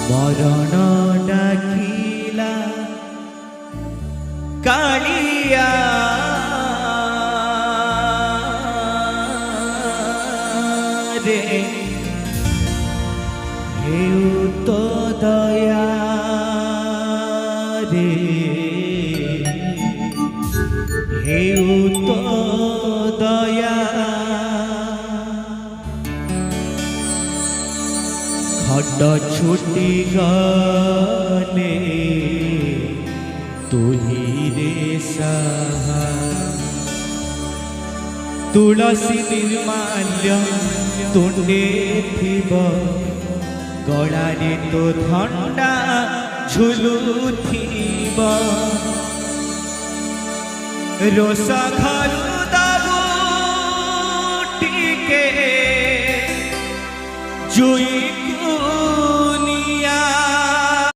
মরণ ডাকিলা কালিয়া রে হেউ তো দয়া রে হেউ তো দয়া খট ছুটি গনে তুহি রে সাহা তুলসী ନିର୍ମାଲ୍ୟ ତୁଣ୍ଡେ ଥିବ ଗଳାରେ ତୋ ଥଣ୍ଡା ଝୁଲୁଥିବ ରୋଷ ଘରୁ ଦବୁ ଟିକେ ଜୁଇକୁ